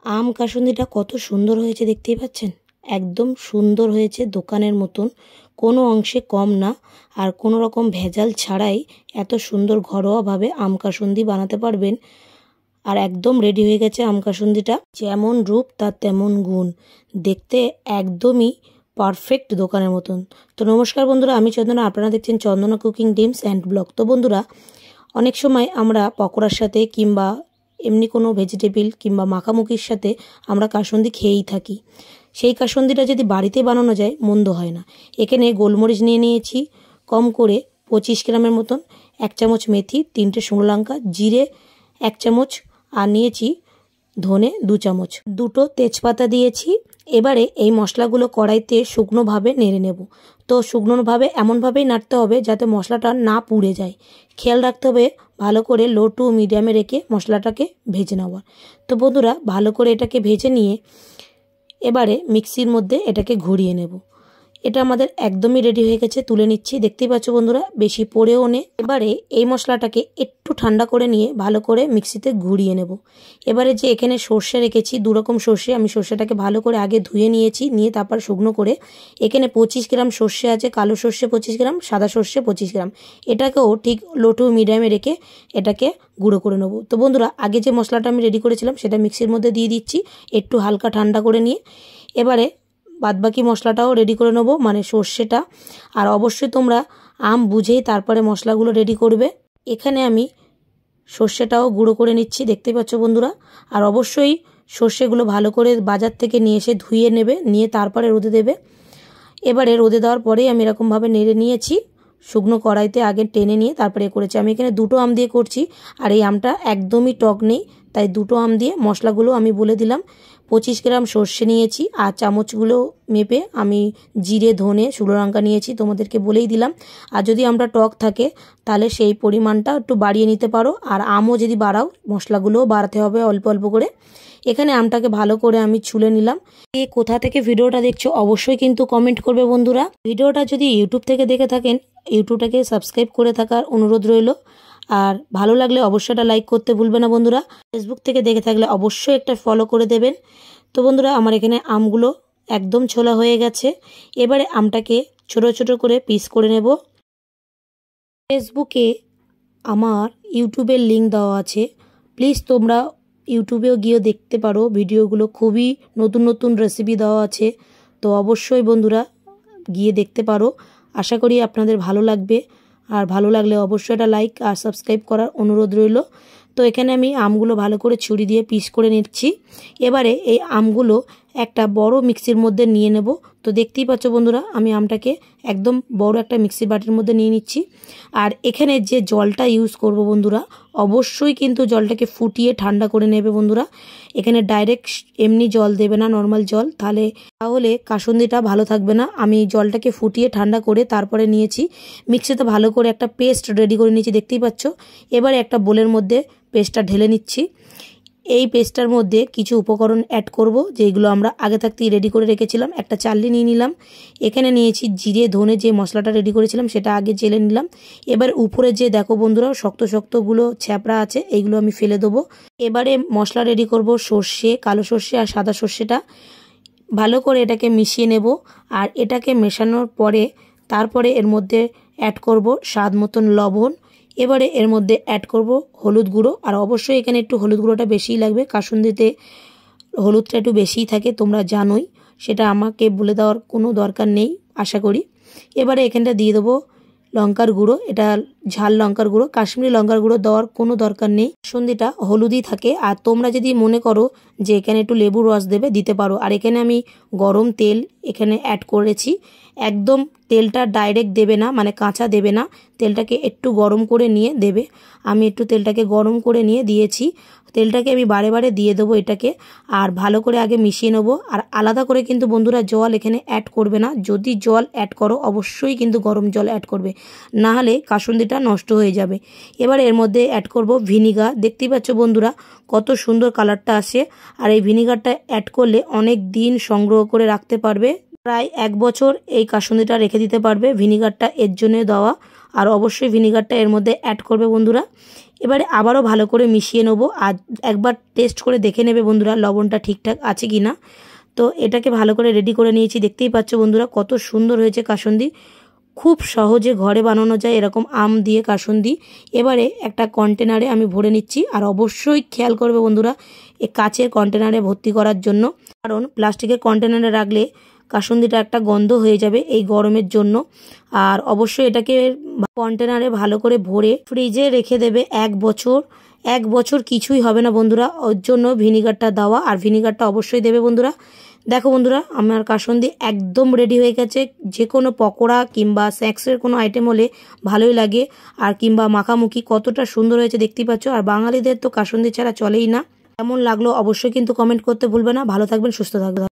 আম কাসুন্দিটা কত সুন্দর হয়েছে দেখতেই পাচ্ছেন। একদম সুন্দর হয়েছে, দোকানের মতন, কোনো অংশে কম না। আর কোনো রকম ভেজাল ছাড়াই এত সুন্দর ঘরোয়াভাবে আম কাসুন্দি বানাতে পারবেন। আর একদম রেডি হয়ে গেছে আম কাসুন্দিটা। যেমন রূপ তার তেমন গুণ, দেখতে একদমই পারফেক্ট দোকানের মতন। তো নমস্কার বন্ধুরা, আমি চন্দনা, আপনারা দেখছেন চন্দনা কুকিং ডিমস অ্যান্ড ব্লগ। তো বন্ধুরা, অনেক সময় আমরা পকোড়ার সাথে কিংবা এমনি কোনো ভেজিটেবিল কিংবা মাখামুখির সাথে আমরা কাসুন্দি খেয়েই থাকি। সেই কাসুন্দিটা যদি বাড়িতে বানানো যায় মন্দ হয় না। এখানে গোলমরিচ নিয়ে নিয়েছি কম করে 25 গ্রামের মতন, 1 চামচ মেথি, 3টে শুকনো লঙ্কা, জিরে 1 চামচ, আর নিয়েছি ধনে 2 চামচ, 2টো তেজপাতা দিয়েছি। এবারে এই মশলাগুলো কড়াইতে শুকনোভাবে নেড়ে নেব। তো শুকনোভাবে এমনভাবেই নাড়তে হবে যাতে মশলাটা না পুড়ে যায়। খেয়াল রাখতে হবে ভালো করে লো টু মিডিয়ামে রেখে মশলাটাকে ভেজে নেওয়ার। তো বন্ধুরা, ভালো করে এটাকে ভেজে নিয়ে এবারে মিক্সির মধ্যে এটাকে ঘুরিয়ে নেব। এটা আমাদের একদমই রেডি হয়ে গেছে, তুলে নিচ্ছি। দেখতেই পাচ্ছ বন্ধুরা, বেশি পড়েও নে। এবারে এই মশলাটাকে একটু ঠান্ডা করে নিয়ে ভালো করে মিক্সিতে ঘুরিয়ে নেব। এবারে যে এখানে সর্ষে রেখেছি, 2 রকম সর্ষে, আমি সর্ষেটাকে ভালো করে আগে ধুয়ে নিয়েছি, নিয়ে তারপর শুকনো করে এখানে 25 গ্রাম সর্ষে আছে, কালো সর্ষে 25 গ্রাম, সাদা সর্ষে 25 গ্রাম। এটাকেও ঠিক লো টু মিডিয়ামে রেখে এটাকে গুঁড়ো করে নেব। তো বন্ধুরা, আগে যে মশলাটা আমি রেডি করেছিলাম সেটা মিক্সির মধ্যে দিয়ে দিচ্ছি একটু হালকা ঠান্ডা করে নিয়ে। এবারে বাদবাকি মশলাটাও রেডি করে নেবো, মানে সর্ষেটা। আর অবশ্যই তোমরা আম বুঝেই তারপরে মশলাগুলো রেডি করবে। এখানে আমি সর্ষেটাও গুঁড়ো করে নিচ্ছি, দেখতেই পাচ্ছ বন্ধুরা। আর অবশ্যই সর্ষেগুলো ভালো করে বাজার থেকে নিয়ে এসে ধুয়ে নেবে, নিয়ে তারপরে রোদে দেবে। এবারে রোদে দেওয়ার পরেই আমি এরকমভাবে নেড়ে নিয়েছি, শুকনো কড়াইতে আগে টেনে নিয়ে তারপরে করেছি। আমি এখানে 2টো আম দিয়ে করছি, আর এই আমটা একদমই টক নেই, তাই 2টো আম দিয়ে। মশলাগুলো আমি বলে দিলাম, 25 গ্রাম সর্ষে নিয়েছি, আর চামচগুলো মেপে আমি জিরে, ধনে, শুকনো লঙ্কা নিয়েছি, তোমাদেরকে বলেই দিলাম। আর যদি আমটা টক থাকে তাহলে সেই পরিমাণটা একটু বাড়িয়ে নিতে পারো। আর আমও যদি বাড়াও, মশলাগুলোও বাড়াতে হবে অল্প অল্প করে। এখানে আমটাকে ভালো করে আমি ছুলে নিলাম। কে কোথা থেকে ভিডিওটা দেখছো অবশ্যই কিন্তু কমেন্ট করবে বন্ধুরা। ভিডিওটা যদি ইউটিউব থেকে দেখে থাকেন, ইউটিউবটাকে সাবস্ক্রাইব করে থাকার অনুরোধ রইল। আর ভালো লাগলে অবশ্যই একটা লাইক করতে ভুলবে না বন্ধুরা। ফেসবুক থেকে দেখে থাকলে অবশ্যই একটা ফলো করে দেবেন। তো বন্ধুরা, আমার এখানে আমগুলো একদম ছোলা হয়ে গেছে। এবারে আমটাকে ছোট ছোট করে পিস করে নেব। ফেসবুকে আমার ইউটিউবের লিঙ্ক দেওয়া আছে, প্লিজ তোমরা ইউটিউবেও গিয়ে দেখতে পারো। ভিডিওগুলো খুবই নতুন নতুন রেসিপি দেওয়া আছে, তো অবশ্যই বন্ধুরা গিয়ে দেখতে পারো। আশা করি আপনাদের ভালো লাগবে। আর ভালো লাগলে অবশ্যই একটা লাইক আর সাবস্ক্রাইব করার অনুরোধ রইল। তো এখানে আমি আমগুলো ভালো করে ছুরি দিয়ে পিস করে নিচ্ছি। এবারে এই আমগুলো একটা বড় মিক্সির মধ্যে নিয়ে নেব। তো দেখতেই পাচ্ছ বন্ধুরা, আমি আমটাকে একদম বড় একটা মিক্সির বাটির মধ্যে নিয়ে নিচ্ছি। আর এখানে যে জলটা ইউজ করব বন্ধুরা, অবশ্যই কিন্তু জলটাকে ফুটিয়ে ঠান্ডা করে নেবে বন্ধুরা। এখানে ডাইরেক্ট এমনি জল দেবে না, নর্মাল জল, তাহলে কাসুন্দিটা ভালো থাকবে না। আমি জলটাকে ফুটিয়ে ঠান্ডা করে তারপরে নিয়েছি। মিক্সিতে ভালো করে একটা পেস্ট রেডি করে নিয়েছি, দেখতেই পাচ্ছ। এবারে একটা বোলের মধ্যে পেস্টটা ঢেলে নিচ্ছি। এই পেস্টটার মধ্যে কিছু উপকরণ অ্যাড করব, যেগুলো আমরা আগে থাকতেই রেডি করে রেখেছিলাম। একটা চালনি নিয়ে নিলাম, এখানে নিয়েছি জিরে, ধনে, যে মশলাটা রেডি করেছিলাম সেটা আগে জেলে নিলাম। এবার উপরে যে দেখো বন্ধুরা শক্ত শক্তগুলো ছ্যাপড়া আছে, এইগুলো আমি ফেলে দেবো। এবারে মশলা রেডি করব, সর্ষে, কালো সর্ষে আর সাদা সর্ষেটা ভালো করে এটাকে মিশিয়ে নেব। আর এটাকে মেশানোর পরে তারপরে এর মধ্যে অ্যাড করব স্বাদ মতন লবণ। এবারে এর মধ্যে অ্যাড করব হলুদ গুঁড়ো। আর অবশ্যই এখানে একটু হলুদ গুঁড়োটা বেশিই লাগবে, কাসুন্দিতে হলুদটা একটু বেশিই থাকে, তোমরা জানোই, সেটা আমাকে বলে দেওয়ার কোনো দরকার নেই আশা করি। এবারে এখানটা দিয়ে দেবো লঙ্কার গুঁড়ো, এটা ঝাল লঙ্কার গুঁড়ো, কাশ্মীরি লঙ্কার গুঁড়ো দেওয়ার কোনো দরকার নেই। কাসুন্দিটা হলুদই থাকে। আর তোমরা যদি মনে করো যে এখানে একটু লেবুর রস দেবে, দিতে পারো। আর এখানে আমি গরম তেল এখানে অ্যাড করেছি। একদম তেলটা ডাইরেক্ট দেবে না, মানে কাঁচা দেবে না, তেলটাকে একটু গরম করে নিয়ে দেবে। আমি একটু তেলটাকে গরম করে নিয়ে দিয়েছি। তেলটাকে আমি বারে বারে দিয়ে দেবো এটাকে, আর ভালো করে আগে মিশিয়ে নেবো। আর আলাদা করে কিন্তু বন্ধুরা জল এখানে অ্যাড করবে না। যদি জল অ্যাড করো অবশ্যই কিন্তু গরম জল অ্যাড করবে, না হলে কাসুন্দিটা নষ্ট হয়ে যাবে। এবার এর মধ্যে অ্যাড করব ভিনিগার। দেখতেই পাচ্ছ বন্ধুরা কত সুন্দর কালারটা আসে। আর এই ভিনিগারটা অ্যাড করলে অনেক দিন সংগ্রহ করে রাখতে পারবে, প্রায় 1 বছর এই কাসুন্দিটা রেখে দিতে পারবে। ভিনিগারটা এর জন্য দেওয়া। আর অবশ্যই ভিনিগারটা এর মধ্যে অ্যাড করবে বন্ধুরা। এবারে আবারও ভালো করে মিশিয়ে নেব, আর একবার টেস্ট করে দেখে নেবে বন্ধুরা লবণটা ঠিকঠাক আছে কি না। তো এটাকে ভালো করে রেডি করে নিয়েছি, দেখতেই পাচ্ছ বন্ধুরা কত সুন্দর হয়েছে কাসুন্দি। খুব সহজে ঘরে বানানো যায় এরকম আম দিয়ে কাসুন্দি। এবারে একটা কন্টেনারে আমি ভরে নিচ্ছি, আর অবশ্যই খেয়াল করবে বন্ধুরা এই কাচের কন্টেনারে ভর্তি করার জন্য, কারণ প্লাস্টিকের কন্টেনারে রাখলে কাসুন্দিটা একটা গন্ধ হয়ে যাবে এই গরমের জন্য। আর অবশ্যই এটাকে কন্টেনারে ভালো করে ভরে ফ্রিজে রেখে দেবে 1 বছর। 1 বছর কিছুই হবে না বন্ধুরা, ওর জন্য ভিনিগারটা দেওয়া, আর ভিনিগারটা অবশ্যই দেবে বন্ধুরা। দেখো বন্ধুরা আমার কাসুন্দি একদম রেডি হয়ে গেছে। যে কোনো পকোড়া কিংবা স্ন্যাক্সের কোনো আইটেম হলে ভালোই লাগে, আর কিংবা মাখামুখি কতটা সুন্দর হয়েছে দেখতেই পাচ্ছ। আর বাঙালিদের তো কাসুন্দি ছাড়া চলেই না। কেমন লাগলো অবশ্যই কিন্তু কমেন্ট করতে ভুলবে না। ভালো থাকবেন, সুস্থ থাকবেন।